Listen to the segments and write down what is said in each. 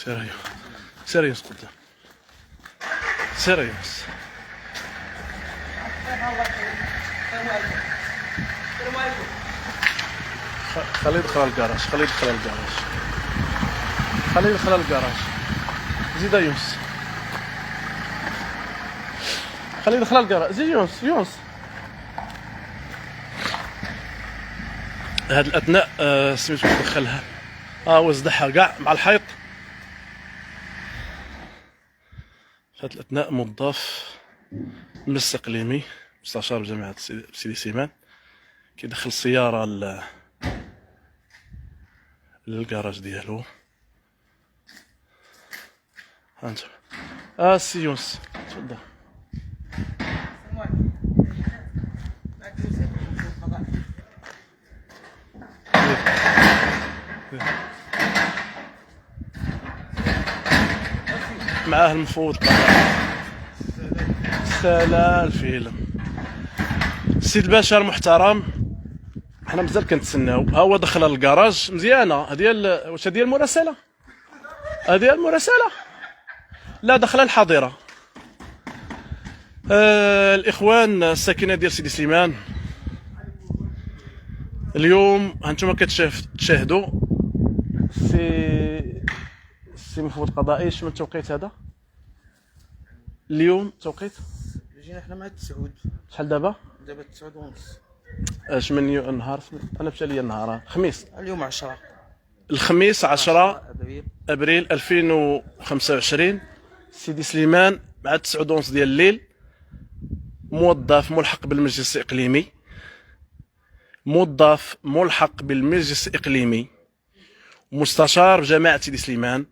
سيريو سيريوس قدام سيريوس. خليه يدخل الكراج، خليه يدخل الكراج، خليه يدخل الكراج. زيد يونس، خليه يدخل الكراج. زيد يونس، يونس. هاد الاثناء سميتو دخلها، هو زدحها كاع مع الحيط. في هاد الاثناء موظف مجلس اقليمي مستشار بجامعة سيدي سيمان كيدخل السيارة للكراج ديالو. ها انت السي يونس تفضل. معاه المفوض سلام الفيلم. السيد الباشا المحترم، حنا مازال كنتسناو. ها هو دخل للكراج مزيانه. هذه واش هذه المراسله؟ هذه المراسله؟ لا، دخل الحظيره. الاخوان الساكنه ديال سيدي سليمان، اليوم هانتوما كتشاهدوا السي مفوض قضائي. شنو التوقيت هذا اليوم؟ توقيت جينا حنا مع التسعود. شحال دابا؟ دابا 9:30. اش من النهار؟ انا مشى لي النهار خميس. اليوم 10 الخميس 10 ابريل 2025. سيدي سليمان مع 9:30 ديال الليل. موظف ملحق بالمجلس الاقليمي، موظف ملحق بالمجلس الاقليمي، مستشار بجامعة سيدي سليمان،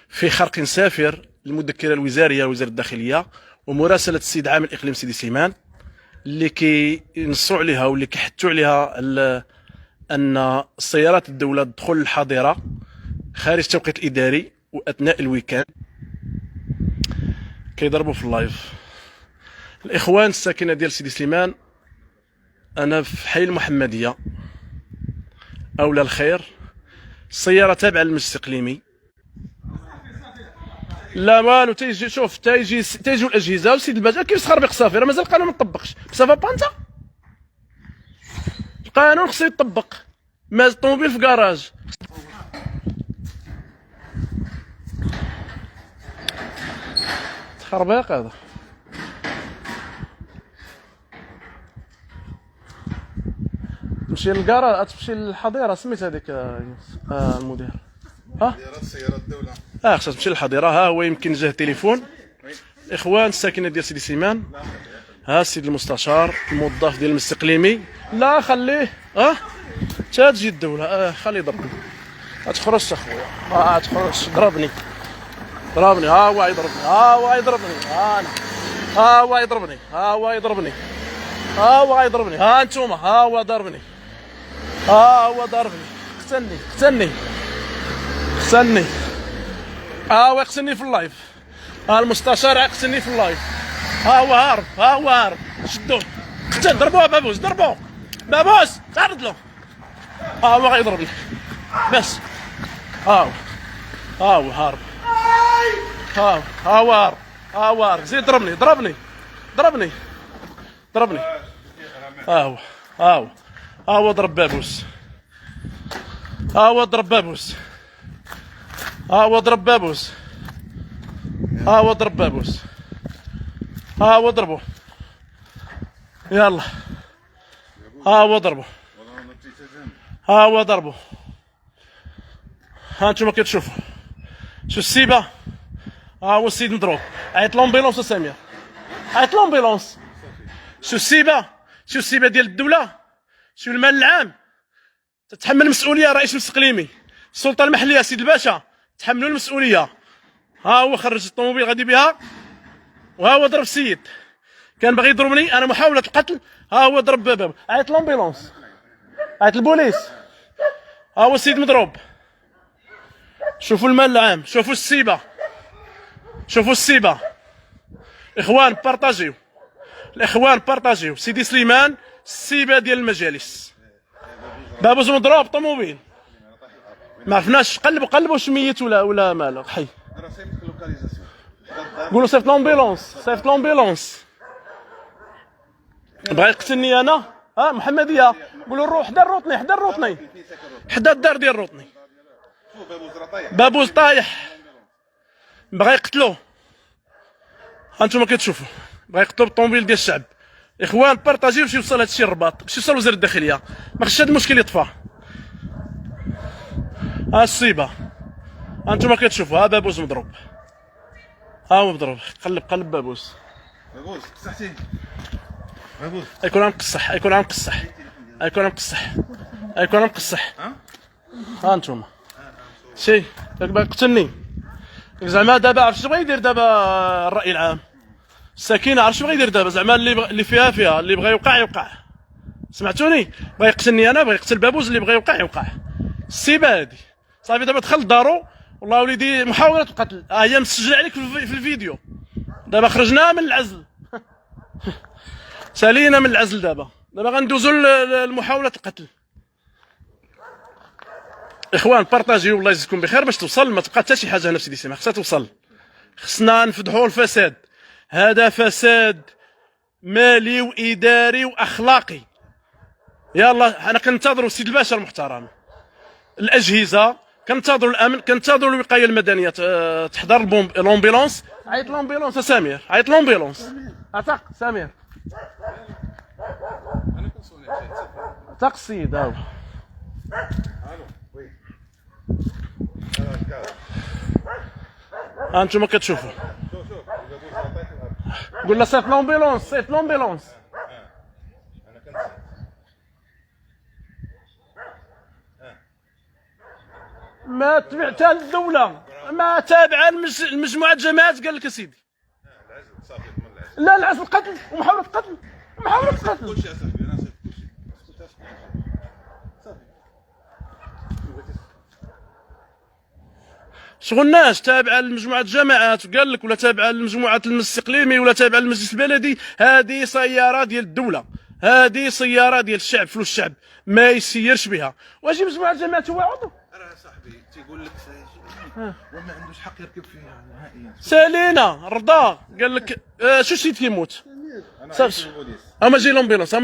في خرق سافر للمذكرة الوزارية وزارة الداخلية ومراسلة السيد عامل اقليم سيدي سليمان اللي كينصوا عليها واللي كيحثوا عليها ان سيارات الدولة تدخل الحظيرة خارج التوقيت الاداري واثناء الويكاند. كيضربوا في اللايف. الاخوان الساكنه ديال سيدي سليمان، انا في حي المحمديه اولى الخير. السياره تابعه للمجلس الاقليمي. لا والو، تيجي شوف تيجيو الاجهزه والسيد الباشا كيفاش تخربق صافي. راه مازال القانون ما طبقش. بصافا بانتا القانون خصو يطبق. ما الطوموبيل في كراج. تخربيق هذا. تمشي للكراج، تمشي للحظيره. سميت هذيك المدير. سيارة الدولة. خصها تمشي للحظيره. ها هو يمكن جاه التليفون. اخوان الساكنه ديال سيدي سليمان، ها السيد المستشار الموظف ديال المجلس الاقليمي. لا خليه. تا تجي الدوله. خليه يضربني. تخرج اخويا. تخرج. ضربني. ها هو يضربني. انا. ها هو يضربني. ها انتوما. ها هو ضربني. اقتلني. ها هو يقتلني في اللايف. المستشار يقتلني في اللايف. ها هو هارب. شدوه. قتل. ضربوه بابوس. تعرض له. ها هو غيضربني بس. ها هو هارب. ها هو هارب. زيد ضربني. ها هو ضرب بابوس. ها هو ضربه. يلا. ها هو ضربه. ها انتوما كتشوفوا شو السيبه. ها هو السيد مضروب. عيط لومبيلونس سمير. شو السيبه ديال الدوله. شو المال العام. تتحمل المسؤوليه. رئيس المجلس الاقليمي، السلطه المحليه سيد الباشا، تحملوا المسؤوليه. ها هو خرج الطوموبيل غادي بها، وها هو ضرب السيد. كان باغي يضربني انا، محاوله القتل. ها هو ضرب باب. عيط لومبيلونس، عيط البوليس. ها هو السيد مضروب. شوفوا المال العام، شوفوا السيبه. اخوان بارطاجيو. سيدي سليمان السيبه ديال المجالس. بابوس مضروب طوموبيل. ما عرفناش. قلبوا واش ميت ولا مالو حي. راه صيفط اللوكاليزاسيون. قولوا صيفط لومبيلونس. بغا يقتلني انا. محمديه. قولوا الروح حدا الروطني حدا الدار ديال الروطني. بابوز طايح. بغا يقتلوه. هانتوما كتشوفوا بغا يقتلوا بالطوموبيل ديال الشعب. اخوان بارطاجيو باش يوصل هادشي للرباط، باش يوصل وزير الداخليه، ما خصش هاد المشكل يطفى. الصيبه هانتوما كتشوفوا. بابوز مضروب. هو مضروب. قلب بابوز. قصحتي بابوز. يكون عم قصح. ها انتوما شي داك باغي يقتلني. زعما دابا عرفت بغا يدير دابا الراي العام. السكينه عرفت بغا يدير دابا زعما اللي فيها اللي بغا يوقع. سمعتوني؟ بغا يقتلني انا، بغا يقتل بابوز، اللي بغا يوقع. السيبه هادي صافي. دابا دخل لدارو والله وليدي محاولة القتل. هي مسجله عليك في الفيديو. دابا خرجنا من العزل. سالينا من العزل. دابا غندوزو لمحاولة القتل. اخوان بارطاجيو الله يجزيكم بخير باش توصل، ما تبقى حتى شي حاجه هنا في سيدي سماح، خصها توصل. خصنا نفضحوا الفساد. هذا فساد مالي واداري واخلاقي. يلا انا كنتظروا السيد الباشا المحترم، الاجهزه، كنتظروا الامن، كنتظروا الوقايه المدنيه تحضر لومبيلونس. عيط لومبيلونس سمير، عيط لومبيلونس. عتق سمير، عتق السيد. هاو انتم كتشوفوا. قول له صيفط لومبيلونس. ما تبعتها للدولة، ما تابعة لمجموعة جماعات. قال لك اسيدي لا العزل قتل ومحاولة قتل. كلشي اصاحبي انا صيفط كلشي. شغلناش تابعه لمجموعه جماعات قال لك، ولا تابعه لمجموعه المجلس الاقليمي، ولا تابعه للمجلس البلدي. هذه سياره ديال الدوله، هذه سياره ديال الشعب، فلوس الشعب ما يسيرش بها. واجي مجموعه جماعات هو عضو. راه صاحبي تيقول لك وما عندوش حق يركب فيها نهائيا. سالينا رضا قال لك شو شي تيموت. اما جي لومبيلونس.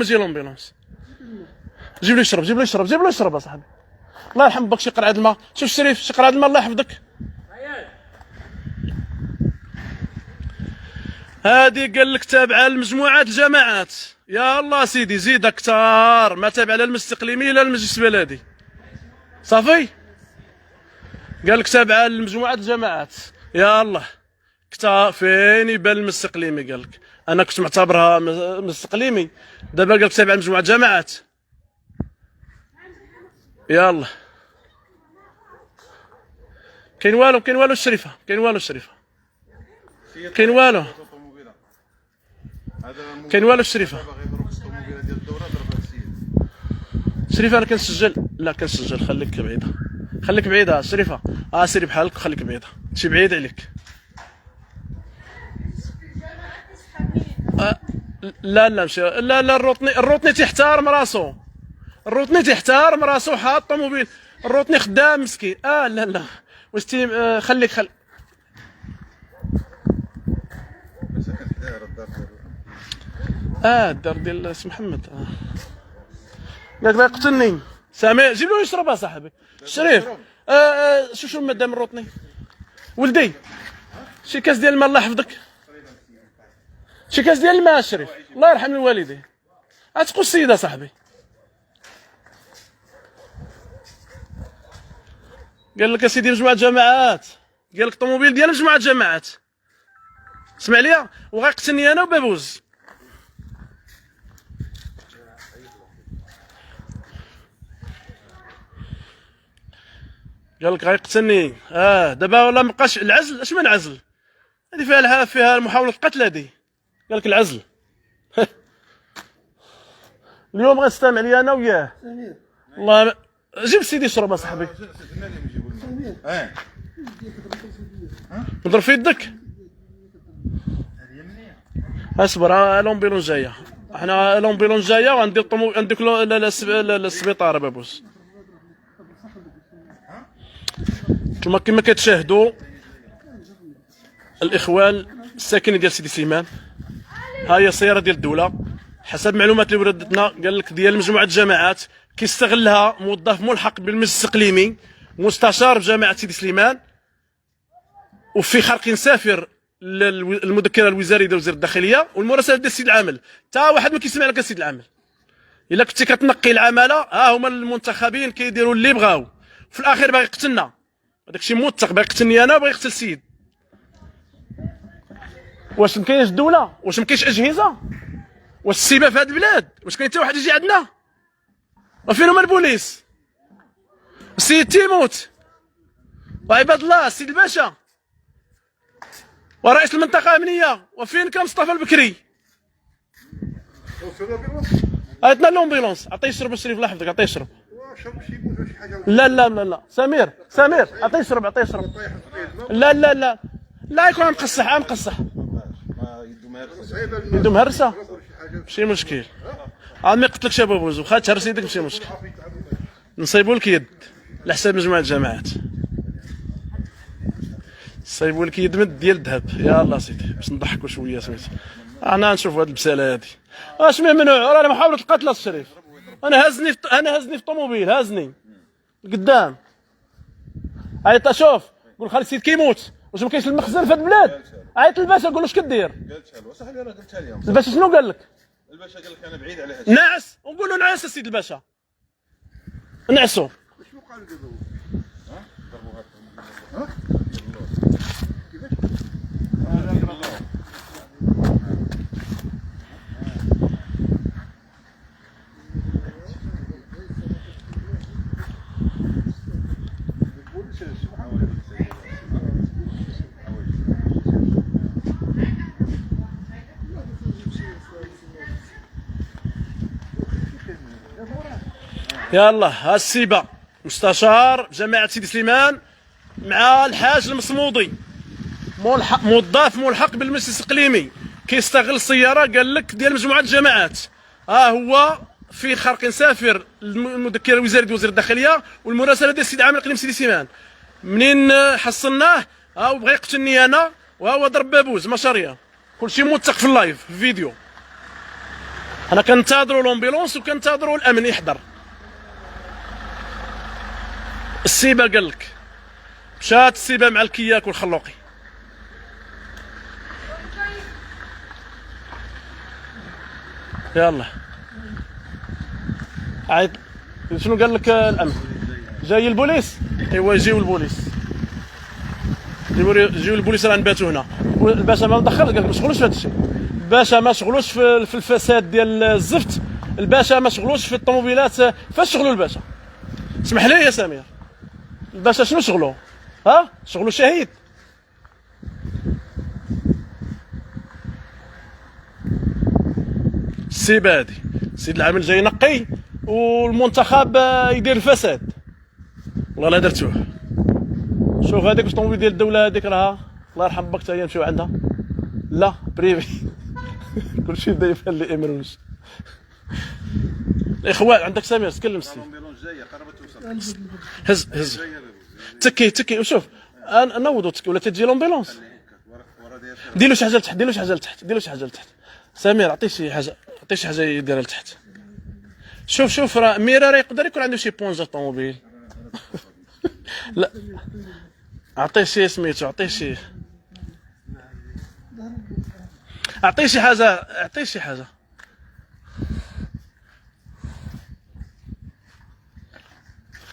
جيب له يشرب اصاحبي. الله يرحم بك. شي قرعه الماء. شوف الشريف، شي قرعه الماء الله يحفظك. هادي قال لك تابعه لمجموعات الجماعات. يا الله سيدي زيد اكثر. ما تابعه لا المجلس الاقليمي لا المجلس البلدي. صافي قال لك تابعه لمجموعات الجماعات. يا الله كتا فين يبان المجلس الاقليمي؟ قال لك انا كنت معتبرها مجلس اقليمي، دابا قال لك تابعه لمجموعه جماعات. يا الله كاين والو الشريفه، كاين والو الشريفه. شريفه انا كنسجل. لا كنسجل. خليك بعيده شريفه. سيري بحالك وخليك بعيده، شي بعيد عليك. لا مشي. لا الروطني تيحترم راسو. حاط الطوموبيل. الروطني خدام مسكين. لا واش خليك الدار ديال سي محمد. قالك بغا يقتلني. سامي جيب له يشرب صاحبي. الشريف شو مدام الروطني ولدي. شي كاس ديال الماء الله يحفظك. شي كاس ديال الماء الشريف الله يرحم الوالدين. عتقوا السيده صاحبي. قال لك اسيدي مجموعه جماعات. قال لك الطوموبيل ديال مجموعه جماعات. اسمع ليا وغيقتلني انا وبابوز. قال لك غيقتلني. دابا ولا مابقاش العزل. اش من عزل؟ هذه فيها محاولة القتل. هذه قال لك العزل. اليوم غنستمع لي انا وياه. والله جيب سيدي يشرب اصاحبي. نضرب في يدك. اصبر لومبيلون جايه. حنا لومبيلون جايه وغندير نديك للسبيطار بابوس. نتوما كما كتشاهدوا الاخوان الساكنين ديال سيدي سليمان، ها هي السياره ديال الدوله حسب المعلومات اللي وردتنا. قال لك ديال مجموعه الجماعات كيستغلها موظف ملحق بالمجلس الاقليمي مستشار بجامعه سيدي سليمان، وفي خرق سافر للمذكره الوزاريه ديال وزير الداخليه والمراسله ديال السيد العامل. تا واحد ما كيسمع لك السيد العامل. الا كنتي كتنقي العماله، ها هما المنتخبين كيديروا اللي بغاو، في الاخير باغي يقتلنا. هذاك الشيء موثق، باغي يقتلني انا وباغي يقتل السيد. واش مكاينش الدوله؟ واش مكاينش اجهزه؟ واش السيبه في هذه البلاد؟ واش كاين حتى واحد يجي عندنا؟ وفين هما البوليس؟ السيد تيموت، وعباد الله السيد الباشا ورئيس المنطقه الامنيه، وفين كان مصطفى البكري؟ عطنا لومبيلونس، عطيه يشرب الشريف، الله يحفظك عطيه يشرب. لا لا لا لا سمير عطيه يشرب، عطيه يشرب. لا لا لا لا يكون مقصح يدو مهرسه، ماشي مشكل. عاد ما قلت لكش ابو بوزو، واخا تهرس يدك ماشي مشكل، نصيبوا لك يد على حساب مجموعه الجماعات، نصيبوا لك يد مد ديال الذهب. يلاه سيدي باش نضحكوا شويه سميتو. انا نشوفوا هاد البساله هادي اش ممنوع، راه محاوله القتل الشريف. انا هزني في الطوموبيل، هزني قدام. عيط شوف قول خالد السيد كيموت، واش ما كاينش المخزن في هاد البلاد؟ عيط للباشا قول له اش كدير. قالتها له صاحبي، راه قلتها لهم. الباشا شنو قال لك؟ الباشا قال لك انا بعيد على هادشي. نعس، ونقول له نعس السيد الباشا، نعسو. شنو قالوا دابا؟ ها؟ كيفاش؟ يلا ها السيبه مستشار جماعه سيدي سليمان مع الحاج المصمودي موظف ملحق بالمجلس الاقليمي كيستغل السياره قال لك ديال مجموعه الجماعات. ها هو في خرق سافر المذكره الوزاريه ديال وزير الداخليه والمراسله ديال السيد عامل اقليم سيدي سليمان. منين حصلناه ها هو بغى يقتلني انا، وها هو ضرب بابوز ماشاريه. كلشي موثق في اللايف في الفيديو. انا كنتظروا لومبيلونس وكنتظروا الامن يحضر. السيبه قال لك مشات السيبه مع الكياك والخلوقي. يلا عيط. شنو قال لك الامن؟ جاي البوليس؟ ايوا يجيو البوليس، يجيو البوليس راه نباتوا هنا. الباشا ما مدخلش، قال لك ما شغلوش في هذا الشيء. الباشا ما شغلوش في الفساد ديال الزفت، الباشا ما شغلوش في الطوموبيلات. فاش شغلوا الباشا؟ اسمح لي يا سمير، الباشا شنو شغلو؟ ها شغلو شهيد. السيبه هادي السيد العامل جاي ينقي والمنتخب يدير الفساد. والله لا درتوه. شوف هذيك الطوموبيل ديال الدوله هذيك راها الله يرحم باك، حتى هي نمشيو عندها. لا بريفي كلشي دايف اللي امروج. الاخوان عندك سمير تكلم السيد. هز تكي وشوف نوضوا تكي ولا تجي لومبيلونس. ديروا شي حاجه لتحت، ديروا شي حاجه لتحت. سمير عطيه شي حاجه يديرها لتحت. شوف راه ميرا راه يقدر يكون عنده شي بونجا طوموبيل. لا عطيه شي سميتو، عطيه شي حاجه، عطيه شي حاجه.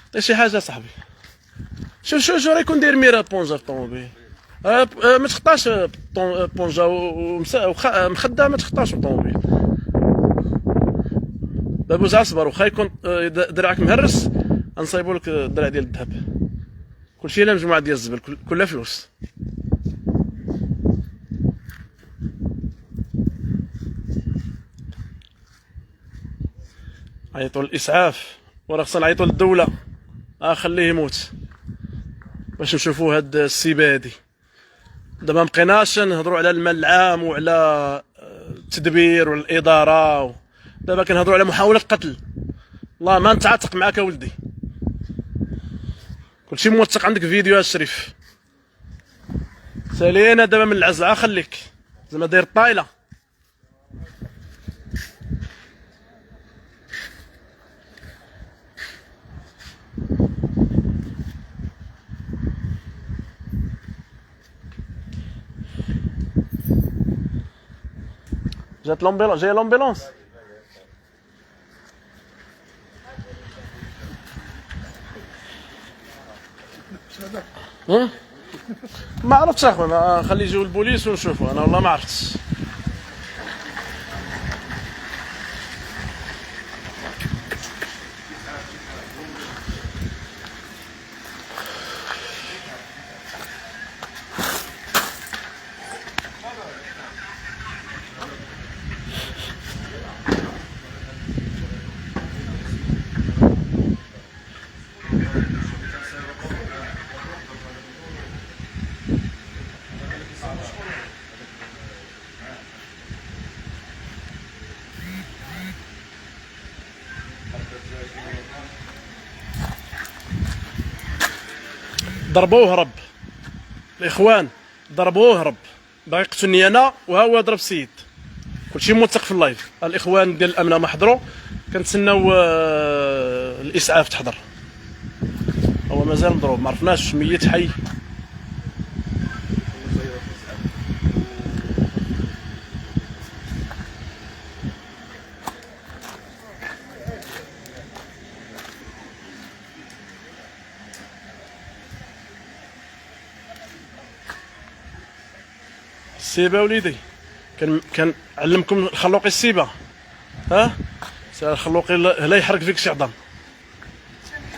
عطيه شي حاجه صاحبي. شوف راه يكون داير ميرا بونجا في الطوموبيل. ما تخطاش بونجا ومخده، ما تخطاش الطوموبيل. بابوز اصبر، واخا يكون دراعك مهرس غنصايبوا لك الدرع ديال الذهب. كلشي لا مجموعه ديال الزبل كلها فلوس. عيطوا للاسعاف وراه خصنا نعيطوا للدوله. خليه يموت باش نشوفوا هاد السيبه هادي. دابا ما بقيناش نهضروا على المال العام وعلى التدبير والاداره دابا كنهضروا على محاوله قتل. والله ما نتعاطق معاك ولدي. كلشي موثق عندك فيديو الشريف. سالينا دابا من العزعه خليك زعما داير الطايله. جات لومبيلونس، جايه لومبيلونس. ما عرفتش اخويا، خلي يجيو البوليس ونشوفوا. انا والله ما عرفتش. ضربوه هرب الاخوان، ضربوه هرب، باغي يقتلني انا وها هو ضرب السيد. كلشي موثق في اللايف. الاخوان ديال الامن ما حضروا، كنتسناو الاسعاف تحضر. هو مازال مضروب، ما عرفناش ميت حي. السيبه وليدي، كان علمكم الخلوقي السيبه. ها الخلوقي لا يحرق فيك شي عظم.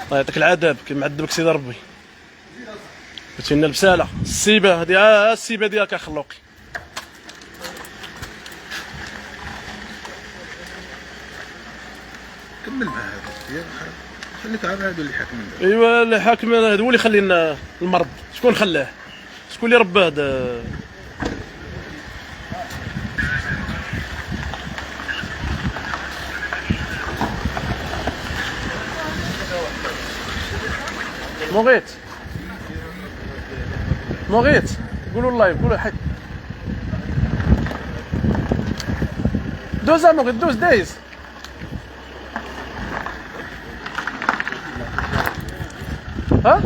الله يعطيك العذاب كي معذبك سيدي ربي. قلت لنا البساله السيبه هذه، السيبه ديالك يا خلوقي. كمل مع هذا، خليك عارف هذا اللي حاكم. ايوا اللي حاكم هذا هو اللي خلينا المرض. شكون خلاه؟ شكون اللي رباه هذا؟ مغيت قولوا اللايف، قولوا حي دوز مغيت، دوز دايز. ها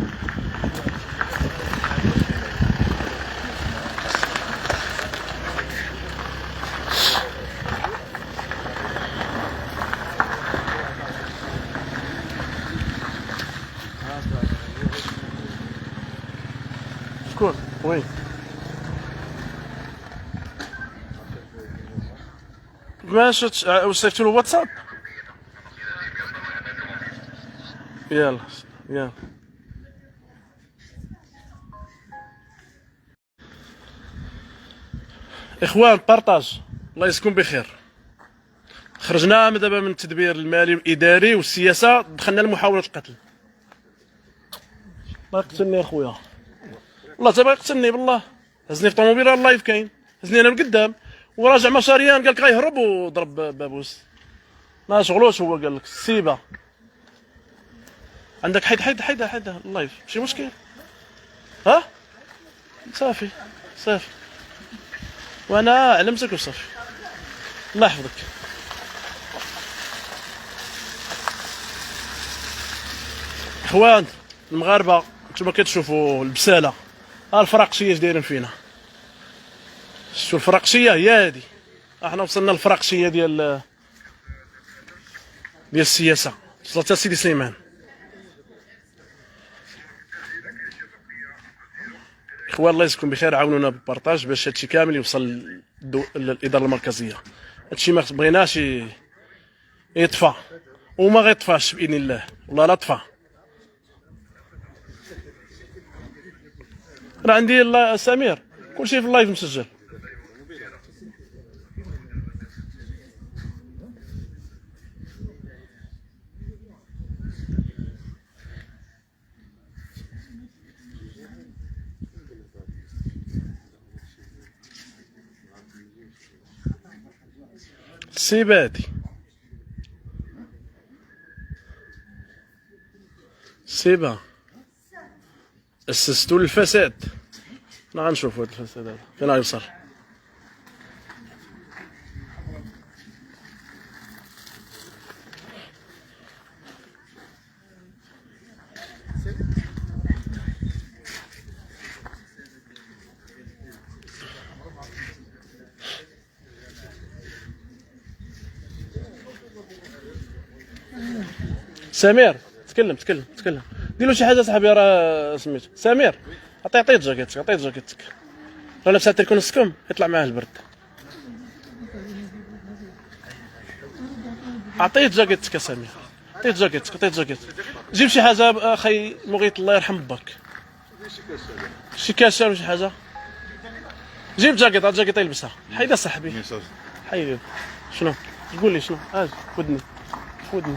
شكون وين؟ ما شفتش. وصيفت له واتساب. يلا يلا اخوان، بارطاج. الله يسكن بخير. خرجنا دابا من التدبير المالي والاداري والسياسه، دخلنا لمحاوله القتل. الله يقتلني اخويا، والله تبغى يقتلني بالله. هزني في طوموبيل اللايف كاين، هزني انا بالقدام وراجع مشاريان، قال لك غيهرب وضرب بابوس. ما شغلوش هو، قال لك السيبه عندك. حيد اللايف، ماشي مشكل. ها صافي صافي، وانا علمتك وصافي. الله يحفظك. اخوان المغاربه، نتوما كتشوفوا البساله، ها الفراقشيه اش دايرين فينا. شتو الفراقشيه هي هادي. احنا وصلنا للفراقشيه ديال السياسه، وصلت سيدي سليمان. اخوان الله يسكن بخير، عاونونا بالبارطاج باش هادشي كامل يوصل للاداره المركزيه. هادشي ما بغيناش يطفى، وما غيطفاش باذن الله، والله لا طفى. راه عندي سمير كلشي في اللايف مسجل. سيباتي سيبا أسستوا للفساد. حنا غنشوفوا هذا الفساد هذا فين غيوصل. سمير تكلم تكلم تكلم، دير له شي حاجه صاحبي راه سميتو سمير. عطيه جاكيتك، عطيه جاكيتك، راه لابسه تيكون نصكم يطلع معاه البرد. عطيه جاكيتك يا سمير، عطيه جاكيتك، عطيه جاكيتك. جيب شي حاجه اخي مغيط الله يرحم باك، شي كاشه ولا شي حاجه. جيب جاكيط، هاد جاكيطه يلبسها. حيدها صاحبي حيدها. شنو تقول لي شنو؟ اجي ودني ودني.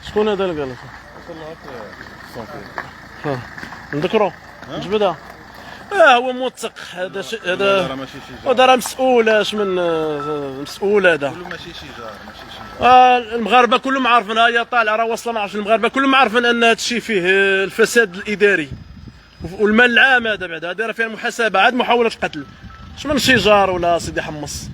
شكون هذا اللي قال لك؟ نذكرو نجبدها. هو موثق هذا هذا هذا راه مسؤول. اش من مسؤول هذا؟ ماشي شجار ماشي شجار. المغاربه كلهم عارفين، ها هي طالعه راه واصله. ما عرفتش المغاربه كلهم عارفين ان هذا الشيء فيه الفساد الاداري والمال العام. هذا بعد هذا راه فيها المحاسبه. عاد محاوله قتل اش من شجار ولا سيدي حمص.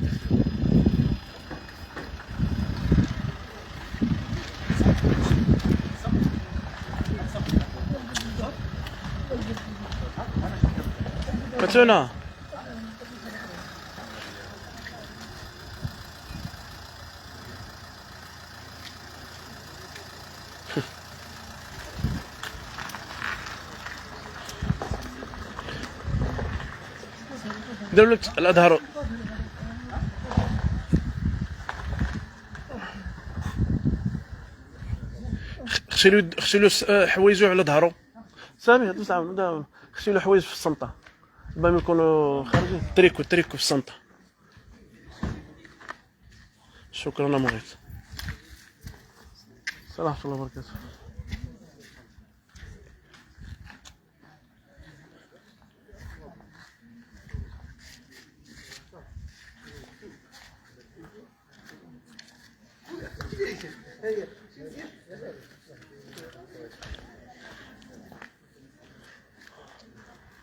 كتونا ديروا لك الأظهر. خشيلو حوايجو على ظهرو. سامي هادو تعاونوا خشيلو حوايج في السنطة باش يكونوا خارجين. تريكو في السنطة. شكرا مغيث. السلام ورحمة الله وبركاته.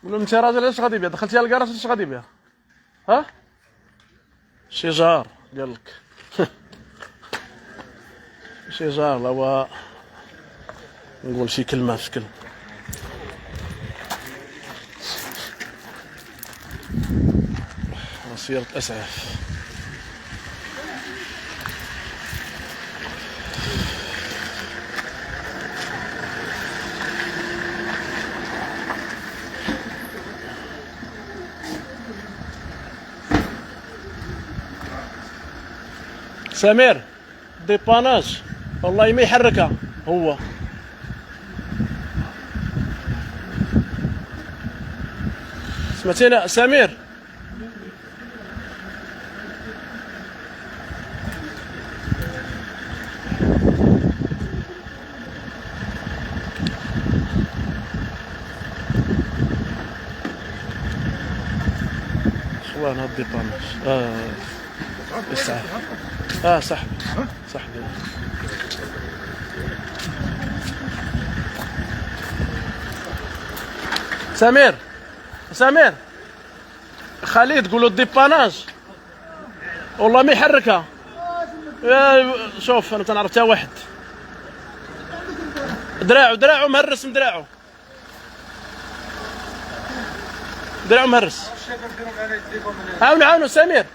انت راجل اش غادي بها؟ دخلتي على الكراج اش غادي بها؟ ها شجار قال لك. شجار لا هو نقول شي كلمه في شكل سيارة اسعاف. سمير ديباناج والله ما يحركها هو. سمعتينا سمير؟ اخوان هاد ديباناج اسعاف. صاحبي صاحبي. سمير خالد قولوا الديباناج والله ما يحركها. شوف انا تنعرف تا واحد دراعو مهرس من دراعو مهرس. عاونوا سمير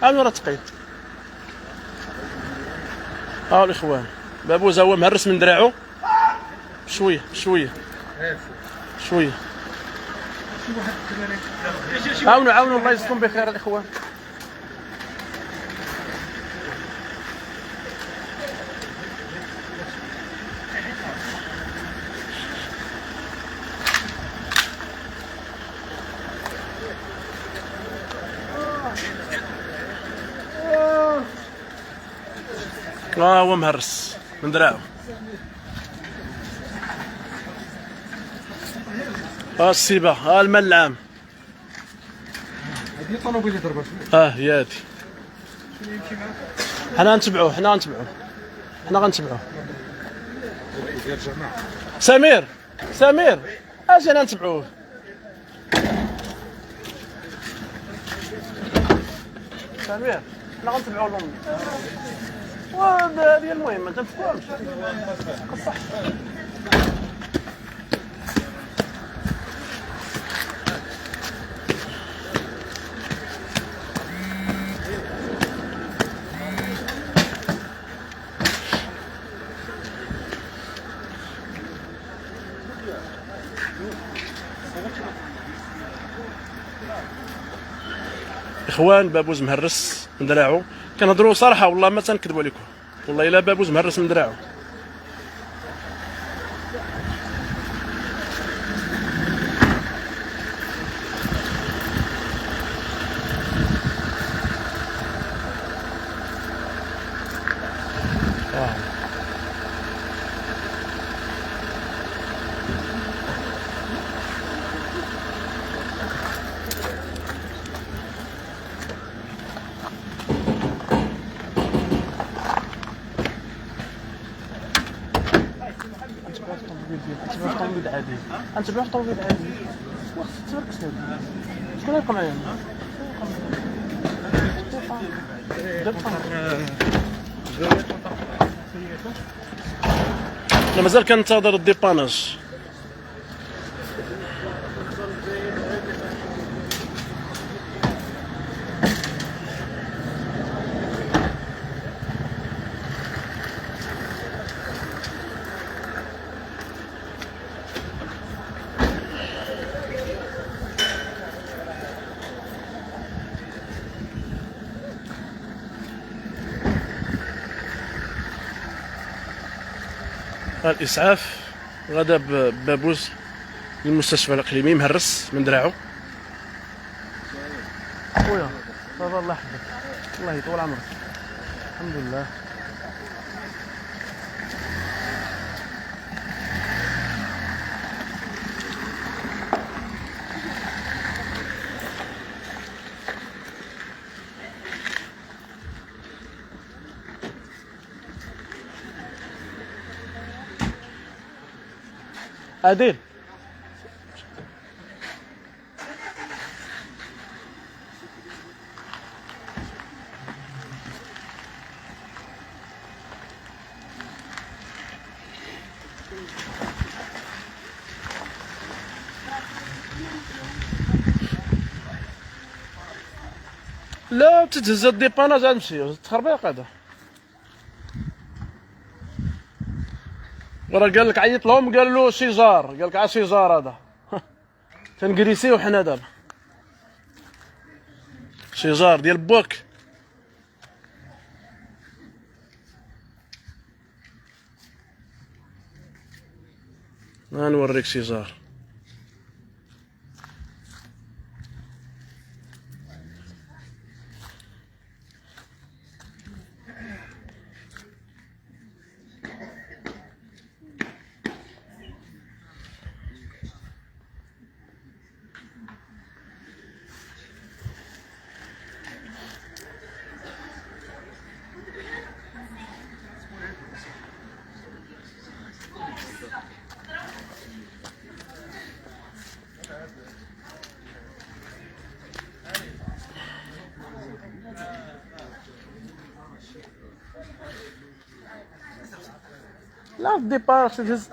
عاونوا راه تقيد. الاخوان بابوزا هو مهرس من دراعو شويه. عاونوا الله يجزيكم بخير الاخوان. هو مهرس من دراعو. السيبه المال العام. هي الطوموبيل اللي ضربت فيه. هي هادي. حنا غنتبعوه حنا غنتبعوه. ديال الجماعه. سمير اجي انا نتبعوه. سمير حنا غنتبعو لهم. وهذا هي المهم ما تنفكوهمش. صح. اخوان بابوز مهرس من دراعو، كنهضروا صراحه والله ما تنكذبوا عليكم، والله الا بابوز مهرس من دراعو. غنتبعوا الطوموبيل عادي. واخا تبركس هذا. شكون غيبقى معايا؟ انا مازال كنتظر الديباناج. الاسعاف غدا ببابوز للمستشفى الاقليمي مهرس من دراعو. خويا بابا الله يحفظك، الله يطول عمرك. الحمد لله. عادل لا تتهز الديباناج غنمشي التخربيق هذا. وراه قال لك عيط لهم قال له شجار، قال لك شجار هذا. تنكريسيو حنا دابا شجار ديال بوك. غنوريك شجار. لا الديبار تهز.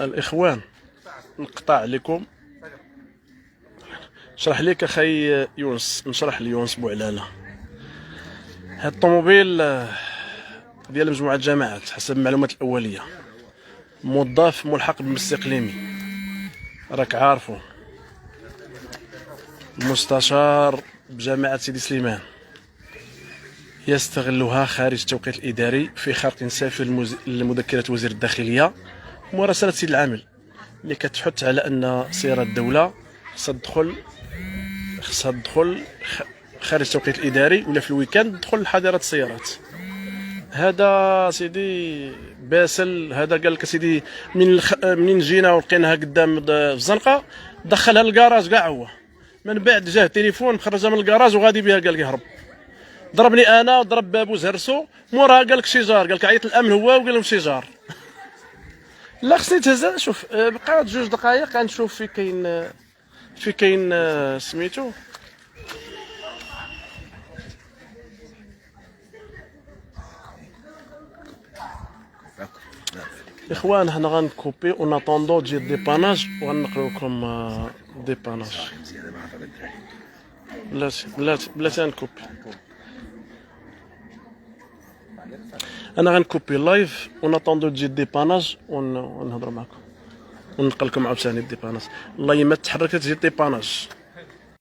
الاخوان نقطع عليكم، نشرح لك اخي يونس، نشرح ليونس بوعلالة. هاد الطوموبيل ديال مجموعة جماعات حسب المعلومات الأولية، موظف ملحق بالمجلس الإقليمي راك عارفو، مستشار بجامعة سيدي سليمان، يستغلها خارج التوقيت الإداري في خرق سافر لمذكرة وزير الداخلية مراسلة سيد العامل اللي كتحث على أن سيارة الدولة خصها تدخل خارج التوقيت الإداري ولا في الويكاند تدخل حظيرة السيارات. هذا سيدي باسل، هذا قال لك سيدي منين جينا ولقيناها قدام في الزنقة دخلها للكراج كاع هو، من بعد جاه تليفون مخرجها من الكراج وغادي بها، قال لك يهرب. ضربني انا وضرب بابو زهرسو، موراها قال لك شجار، قال لك عيط الامن هو وقال لهم شجار. لا خصني تهز. شوف بقى 2 دقائق غنشوف في كاين سميتو. اخوان حنا غنكوبي وناطوندو تجي ديباناج وغنقلو لكم ديباناج. بلاتي غنكوبي. انا غنكوبي لايف وناطوندو تجي ديباناج ونهضر معكم وننقل لكم عاوتاني الديباناج. الله ما تحركت تجي ديباناج.